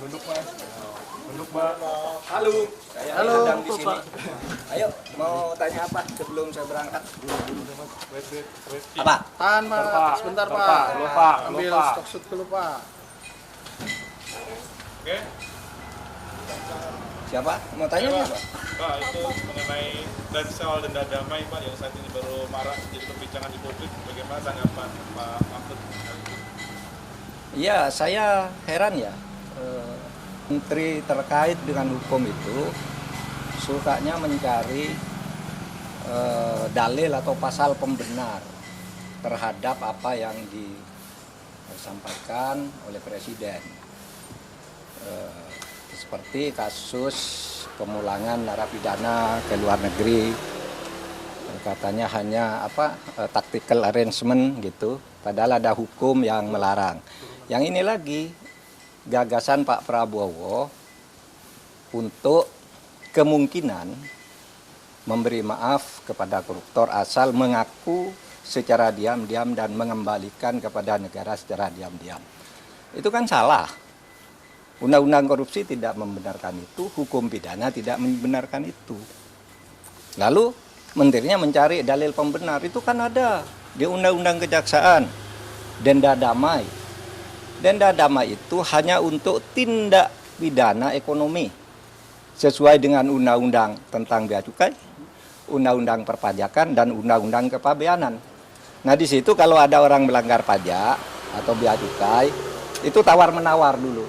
Duduk mas. Duduk mbak. Halo, saya Halo, sedang di sini. Pak. Ayo, mau tanya apa sebelum saya berangkat? Wait. Apa? Tahan Pak, Pak. sebentar Pak. Pak. Lupa. Ambil Lupa. stok shoot dulu Pak. Oke. Siapa? Mau tanya Pak, apa? Pak, itu mengenai dan soal denda damai Pak yang saat ini baru marak jadi perbincangan di publik. Bagaimana tanggapan Pak Mahfud? Iya, saya heran ya. Menteri terkait dengan hukum itu sukanya mencari dalil atau pasal pembenar terhadap apa yang disampaikan oleh Presiden. Seperti kasus pemulangan narapidana ke luar negeri, katanya hanya tactical arrangement gitu, padahal ada hukum yang melarang. Yang ini lagi gagasan Pak Prabowo untuk kemungkinan memberi maaf kepada koruptor asal mengaku secara diam-diam dan mengembalikan kepada negara secara diam-diam. Itu kan salah. Undang-undang korupsi tidak membenarkan itu, hukum pidana tidak membenarkan itu. Lalu menterinya mencari dalil pembenar, itu kan ada di Undang-Undang Kejaksaan, denda damai. Denda damai itu hanya untuk tindak pidana ekonomi sesuai dengan undang-undang tentang bea cukai, undang-undang perpajakan dan undang-undang kepabeanan. Nah, di situ kalau ada orang melanggar pajak atau bea cukai, itu tawar-menawar dulu.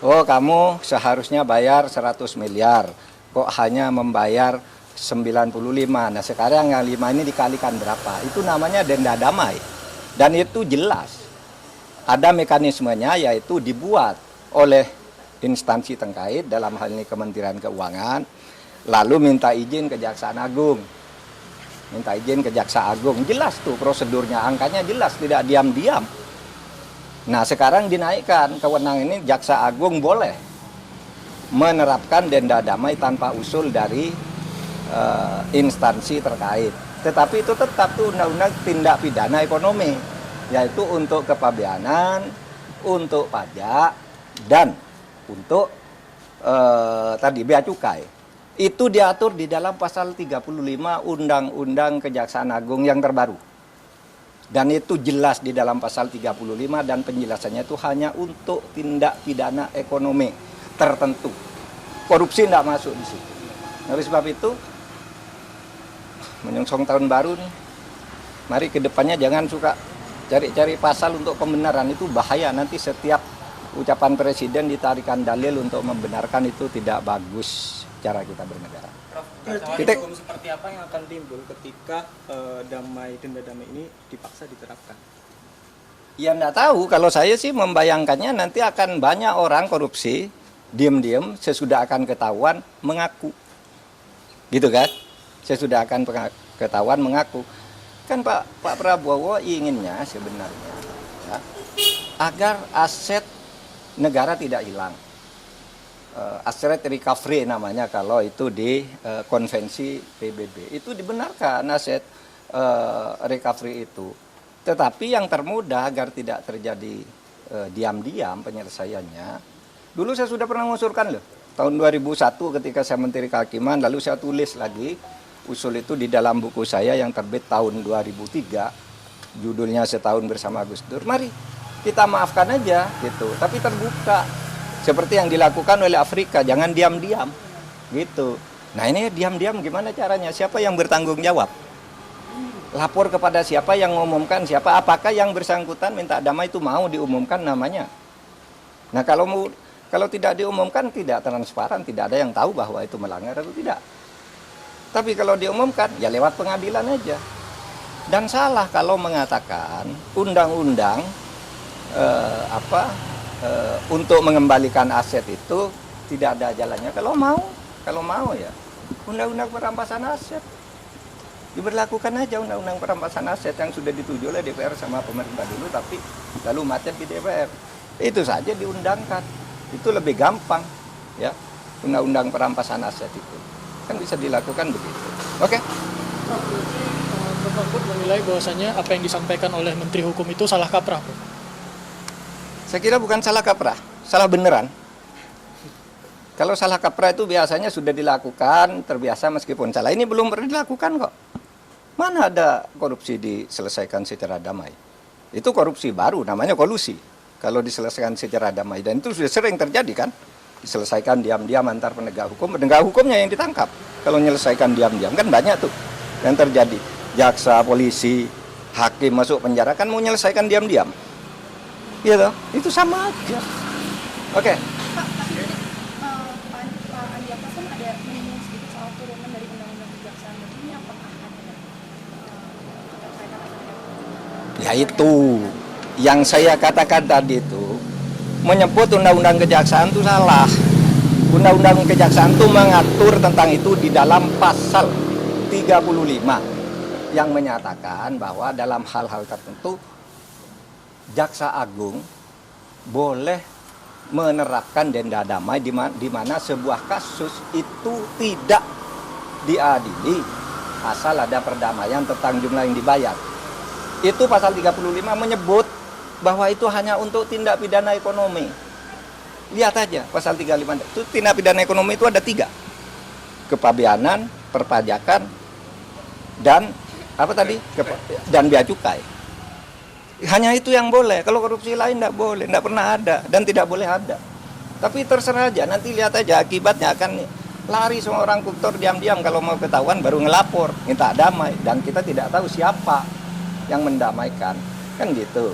Oh, kamu seharusnya bayar 100 miliar, kok hanya membayar 95. Nah, sekarang yang 5 ini dikalikan berapa? Itu namanya denda damai. Dan itu jelas. Ada mekanismenya, yaitu dibuat oleh instansi terkait, dalam hal ini Kementerian Keuangan, lalu minta izin Kejaksaan Agung. Minta izin Kejaksaan Agung, jelas tuh prosedurnya, angkanya jelas, tidak diam-diam. Nah, sekarang dinaikkan kewenangan ini, Jaksa Agung boleh menerapkan denda damai tanpa usul dari instansi terkait. Tetapi itu tetap tuh undang-undang tindak pidana ekonomi, yaitu untuk kepabeanan, untuk pajak, dan untuk tadi bea cukai. Itu diatur di dalam pasal 35 Undang-Undang Kejaksaan Agung yang terbaru. Dan itu jelas di dalam pasal 35 dan penjelasannya itu hanya untuk tindak pidana ekonomi tertentu. Korupsi tidak masuk di situ. Oleh sebab itu, menyongsong tahun baru nih, mari ke depannya jangan suka cari-cari pasal untuk pembenaran, itu bahaya. Nanti setiap ucapan Presiden ditarikan dalil untuk membenarkan, itu tidak bagus cara kita bernegara. Kita hukum seperti apa yang akan timbul ketika denda damai ini dipaksa diterapkan? Ya enggak tahu, kalau saya sih membayangkannya nanti akan banyak orang korupsi, diam-diam sesudah akan ketahuan mengaku. Gitu kan? Sesudah akan ketahuan mengaku. Kan Pak Prabowo inginnya sebenarnya ya, agar aset negara tidak hilang. Asset recovery namanya kalau itu di konvensi PBB. Itu dibenarkan aset recovery itu. Tetapi yang termudah agar tidak terjadi diam-diam penyelesaiannya. Dulu saya sudah pernah mengusulkan loh. Tahun 2001 ketika saya Menteri Kehakiman, lalu saya tulis lagi usul itu di dalam buku saya yang terbit tahun 2003. Judulnya Setahun Bersama Gus Dur. Mari kita maafkan aja gitu, tapi terbuka. Seperti yang dilakukan oleh Afrika, jangan diam-diam gitu. Nah, ini diam-diam gimana caranya? Siapa yang bertanggung jawab? Lapor kepada siapa yang mengumumkan siapa? Apakah yang bersangkutan minta damai itu mau diumumkan namanya? Nah, kalau tidak diumumkan, tidak transparan, tidak ada yang tahu bahwa itu melanggar atau tidak. Tapi kalau diumumkan, ya lewat pengadilan aja. Dan salah kalau mengatakan undang-undang untuk mengembalikan aset itu tidak ada jalannya. Kalau mau ya undang-undang perampasan aset diberlakukan aja, undang-undang perampasan aset yang sudah dituju oleh DPR sama pemerintah dulu, tapi lalu macet di DPR. Itu saja diundangkan, itu lebih gampang ya, undang-undang perampasan aset itu kan bisa dilakukan begitu. Oke. Prof Mahfud menilai bahwasanya apa yang disampaikan oleh Menteri Hukum itu salah kaprah, Prof. Saya kira bukan salah kaprah, salah beneran. Kalau salah kaprah itu biasanya sudah dilakukan, terbiasa meskipun salah. Ini belum pernah dilakukan kok. Mana ada korupsi diselesaikan secara damai? Itu korupsi baru, namanya kolusi. Kalau diselesaikan secara damai, dan itu sudah sering terjadi kan? Diselesaikan diam-diam antar penegak hukumnya yang ditangkap. Kalau menyelesaikan diam-diam, kan banyak tuh yang terjadi. Jaksa, polisi, hakim masuk penjara kan mau menyelesaikan diam-diam. Iya toh? Itu sama aja. Oke. Pak Andi Apa kan ada menyinggung sedikit soal turunan dari undang-undang kejaksaan. Ini apakah ada kaitan? Ya itu yang saya katakan tadi itu menyebut undang-undang kejaksaan itu salah. Undang-undang kejaksaan itu mengatur tentang itu di dalam pasal 35 yang menyatakan bahwa dalam hal-hal tertentu Jaksa Agung boleh menerapkan denda damai di mana sebuah kasus itu tidak diadili asal ada perdamaian tentang jumlah yang dibayar. Itu pasal 35 menyebut bahwa itu hanya untuk tindak pidana ekonomi. Lihat aja pasal 35 itu tindak pidana ekonomi itu ada 3. Kepabeanan, perpajakan, dan apa tadi? Dan bea cukai. Hanya itu yang boleh. Kalau korupsi lain tidak boleh, tidak pernah ada dan tidak boleh ada. Tapi terserah aja, nanti lihat aja akibatnya akan lari semua orang koruptor diam-diam, kalau mau ketahuan baru ngelapor, minta damai, dan kita tidak tahu siapa yang mendamaikan. Kan gitu.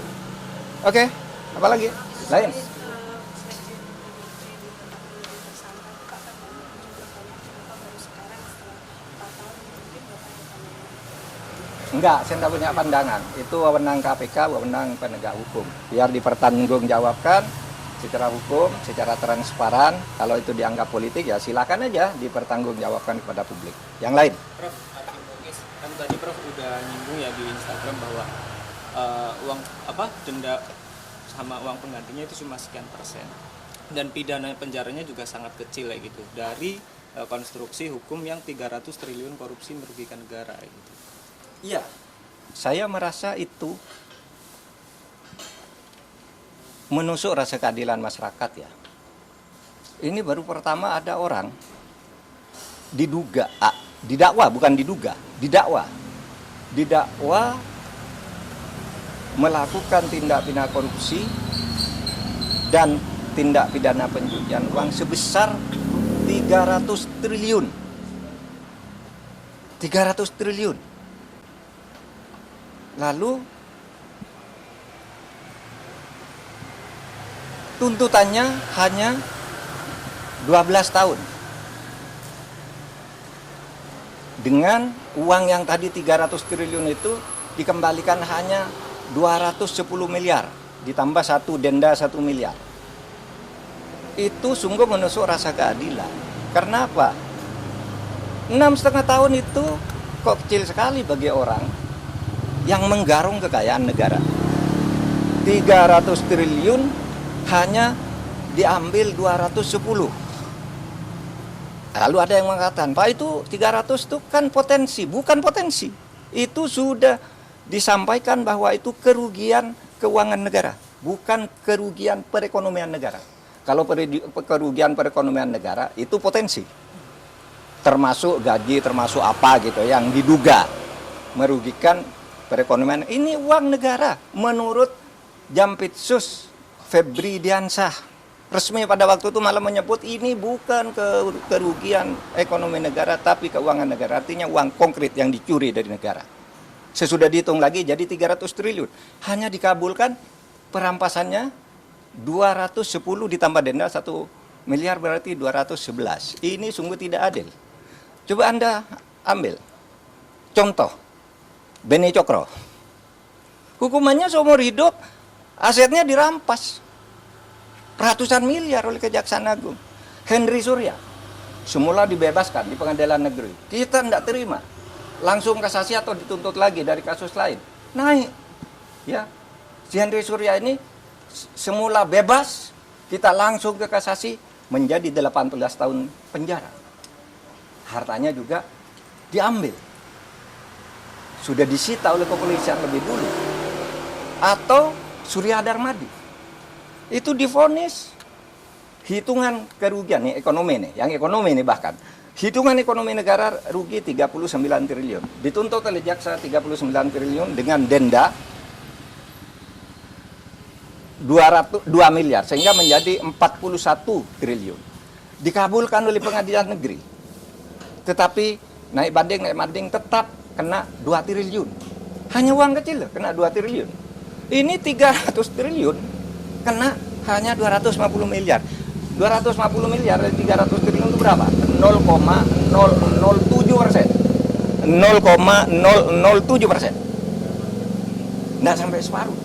Oke, apa lagi? Lain? Enggak, saya tidak punya pandangan. Itu wewenang KPK, wewenang penegak hukum. Biar dipertanggungjawabkan secara hukum, secara transparan. Kalau itu dianggap politik, ya silakan aja dipertanggungjawabkan kepada publik. Yang lain? Prof, kan tadi Prof udah nyinggung ya di Instagram bahwa uang denda sama uang penggantinya itu cuma sekian persen. Dan pidana penjaranya juga sangat kecil ya gitu. Dari konstruksi hukum yang 300 triliun korupsi merugikan negara gitu. Iya, saya merasa itu menusuk rasa keadilan masyarakat ya. Ini baru pertama ada orang didakwa bukan diduga, didakwa melakukan tindak pidana korupsi dan tindak pidana pencucian uang sebesar 300 triliun. 300 triliun. Lalu tuntutannya hanya 12 tahun. Dengan uang yang tadi 300 triliun itu dikembalikan hanya 210 miliar, ditambah denda 1 miliar. Itu sungguh menusuk rasa keadilan. Karena apa? 6,5 tahun itu kok kecil sekali bagi orang yang menggarung kekayaan negara. 300 triliun hanya diambil 210. Lalu ada yang mengatakan, Pak itu 300 itu kan potensi. Bukan potensi. Itu sudah disampaikan bahwa itu kerugian keuangan negara, bukan kerugian perekonomian negara. Kalau kerugian perekonomian negara itu potensi. Termasuk gaji, termasuk apa gitu yang diduga merugikan perekonomian. Ini uang negara menurut Jampitsus Febri Diansah. Resmi pada waktu itu malah menyebut ini bukan kerugian ekonomi negara tapi keuangan negara. Artinya uang konkret yang dicuri dari negara. Sesudah dihitung lagi jadi 300 triliun. Hanya dikabulkan perampasannya 210 ditambah denda 1 miliar berarti 211. Ini sungguh tidak adil. Coba Anda ambil contoh Beni Cokro. Hukumannya seumur hidup, asetnya dirampas. Ratusan miliar oleh Kejaksaan Agung. Henry Surya, semula dibebaskan di pengadilan negeri. Kita tidak terima. Langsung kasasi atau dituntut lagi dari kasus lain. Naik. Ya. Si Henry Surya ini semula bebas, kita langsung ke kasasi menjadi 18 tahun penjara. Hartanya juga diambil. Sudah disita oleh kepolisian lebih dulu. Atau Surya Darmadi. Itu divonis hitungan kerugian nih ekonomi nih, yang ekonomi nih bahkan. Hitungan ekonomi negara rugi 39 triliun. Dituntut oleh jaksa 39 triliun dengan denda 2 miliar sehingga menjadi 41 triliun. Dikabulkan oleh pengadilan negeri. Tetapi naik banding tetap kena 2 triliun. Hanya uang kecil loh, kena 2 triliun. Ini 300 triliun kena hanya 250 miliar. 250 miliar dari 300 triliun itu berapa? 0,007%. 0,007%. Nggak sampai separuh.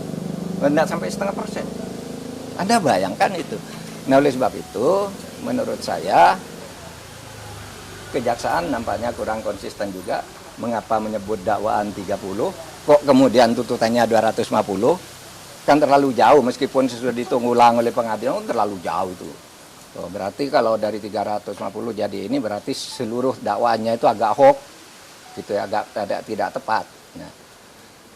Nggak sampai setengah persen. Anda bayangkan itu. Nah, oleh sebab itu, menurut saya, kejaksaan nampaknya kurang konsisten juga. Mengapa menyebut dakwaan 30, kok kemudian tuntutannya 250? Kan terlalu jauh, meskipun sudah dihitung ulang oleh pengadilan, terlalu jauh itu. Berarti kalau dari 350 jadi ini berarti seluruh dakwaannya itu agak hoax, gitu ya, agak tidak tepat.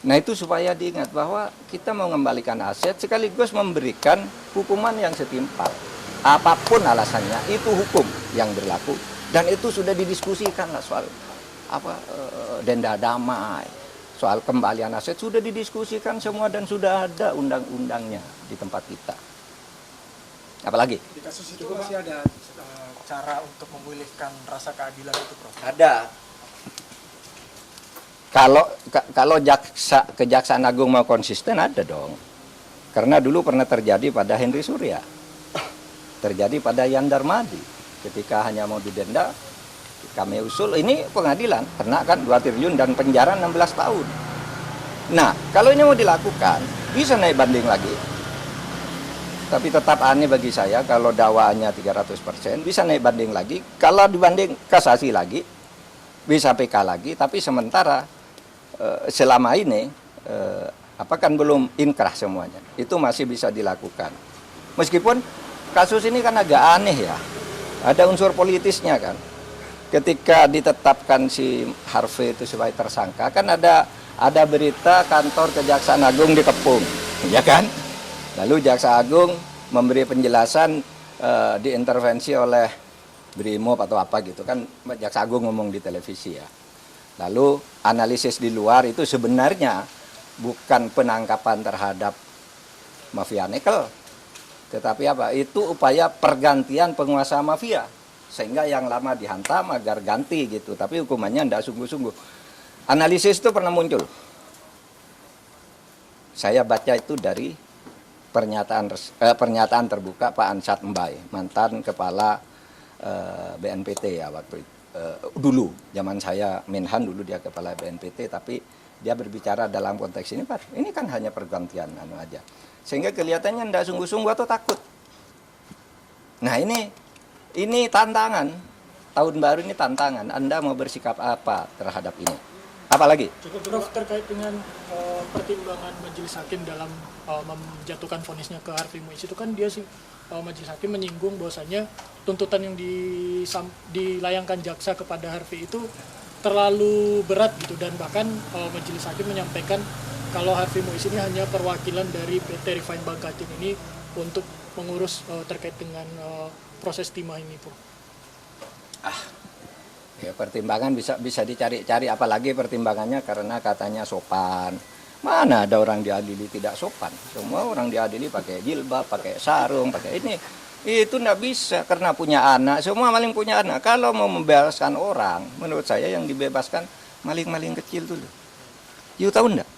Nah itu supaya diingat bahwa kita mau mengembalikan aset sekaligus memberikan hukuman yang setimpal. Apapun alasannya, itu hukum yang berlaku dan itu sudah didiskusikan lah soal denda damai, soal kembalian aset sudah didiskusikan semua dan sudah ada undang-undangnya di tempat kita. Apalagi? Di kasus itu masih ada cara untuk memulihkan rasa keadilan itu, Prof? Ada. Kalau Kejaksaan Agung mau konsisten ada dong. Karena dulu pernah terjadi pada Henry Surya. Terjadi pada Yan Darmadi. Ketika hanya mau didenda, kami usul ini pengadilan, kena kan 2 triliun dan penjara 16 tahun. Nah, kalau ini mau dilakukan, bisa naik banding lagi. Tapi tetap aneh bagi saya kalau dakwaannya 300%, bisa naik banding lagi. Kalau dibanding kasasi lagi, bisa PK lagi. Tapi sementara selama ini, kan belum inkrah semuanya. Itu masih bisa dilakukan. Meskipun kasus ini kan agak aneh ya. Ada unsur politisnya kan. Ketika ditetapkan si Harvey itu sebagai tersangka, kan ada berita kantor Kejaksaan Agung dikepung, ya kan? Lalu Jaksa Agung memberi penjelasan diintervensi oleh Brimob atau apa gitu kan, Jaksa Agung ngomong di televisi ya. Lalu analisis di luar itu sebenarnya bukan penangkapan terhadap mafia nikel, tetapi apa? Itu upaya pergantian penguasa mafia sehingga yang lama dihantam agar ganti gitu. Tapi hukumannya tidak sungguh-sungguh. Analisis itu pernah muncul. Saya baca itu dari pernyataan terbuka Pak Ansat Mbai, mantan kepala BNPT ya waktu itu. Dulu zaman saya Menhan dulu dia kepala BNPT, tapi dia berbicara dalam konteks ini Pak, ini kan hanya pergantian aja. Sehingga kelihatannya tidak sungguh-sungguh atau takut. Nah ini tantangan, tahun baru ini tantangan. Anda mau bersikap apa terhadap ini? Apalagi? Prof, terkait dengan pertimbangan majelis hakim dalam menjatuhkan vonisnya ke Harvey Muiz itu kan dia majelis hakim menyinggung bahwasanya tuntutan yang dilayangkan jaksa kepada Harvey itu terlalu berat gitu, dan bahkan majelis hakim menyampaikan kalau Harvey Muiz ini hanya perwakilan dari PT Refine Bangkatin ini untuk mengurus terkait dengan proses timah ini, Prof. Ya, pertimbangan bisa dicari-cari, apalagi pertimbangannya karena katanya sopan. Mana ada orang diadili tidak sopan? Semua orang diadili pakai jilbab, pakai sarung, pakai ini. Itu enggak bisa karena punya anak. Semua maling punya anak. Kalau mau membebaskan orang, menurut saya yang dibebaskan maling-maling kecil dulu. You tahu enggak?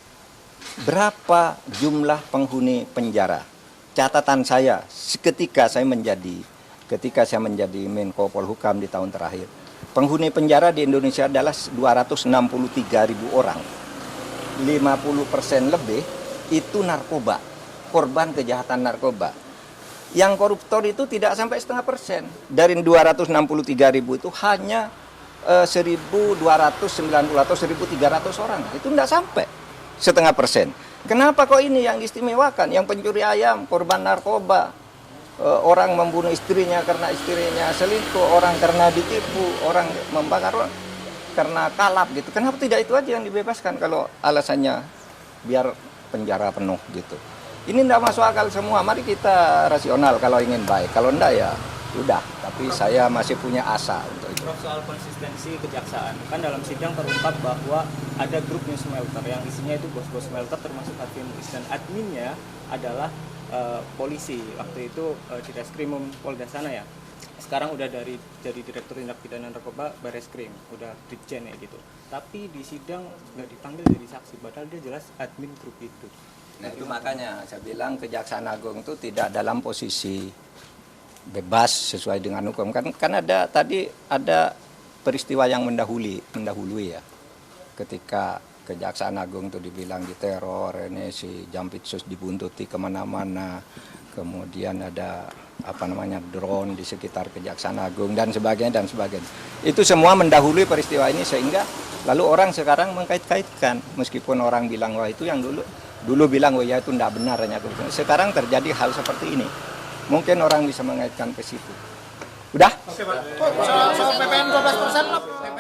Berapa jumlah penghuni penjara? Catatan saya ketika saya menjadi Menko Polhukam di tahun terakhir. Penghuni penjara di Indonesia adalah 263.000 orang. 50% lebih itu narkoba, korban kejahatan narkoba. Yang koruptor itu tidak sampai 0,5%. Dari 263.000 itu hanya 1.290 atau 1.300 orang. Itu tidak sampai 0,5%. Kenapa kok ini yang diistimewakan? Yang pencuri ayam, korban narkoba, orang membunuh istrinya karena istrinya selingkuh, orang karena ditipu, orang membakar karena kalap gitu. Kenapa tidak itu aja yang dibebaskan kalau alasannya biar penjara penuh gitu? Ini tidak masuk akal semua. Mari kita rasional kalau ingin baik. Kalau enggak ya udah. Tapi saya masih punya asa untuk itu. Prof, soal konsistensi kejaksaan, kan dalam sidang terungkap bahwa ada grup New Smelter yang isinya itu bos-bos smelter termasuk Harvey Muiz, dan adminnya adalah polisi. Waktu itu di Reskrim Polda sana ya. Sekarang udah jadi Direktur Tindak Pidana Narkoba Bareskrim, udah Brigjen ya gitu. Tapi di sidang nggak dipanggil jadi saksi, padahal dia jelas admin grup itu. Nah itu makanya saya bilang Kejaksaan Agung itu tidak dalam posisi bebas sesuai dengan hukum. Kan ada peristiwa yang mendahului ya. Ketika Kejaksaan Agung itu dibilang diteror, ini si Jampitsus dibuntuti kemana-mana, kemudian ada drone di sekitar Kejaksaan Agung dan sebagainya. Itu semua mendahului peristiwa ini sehingga lalu orang sekarang mengkait-kaitkan, meskipun orang bilang wah itu yang dulu bilang oh ya itu tidak benar hanya sekarang terjadi hal seperti ini. Mungkin orang bisa mengaitkan ke situ. Udah? Soal PPN 12%,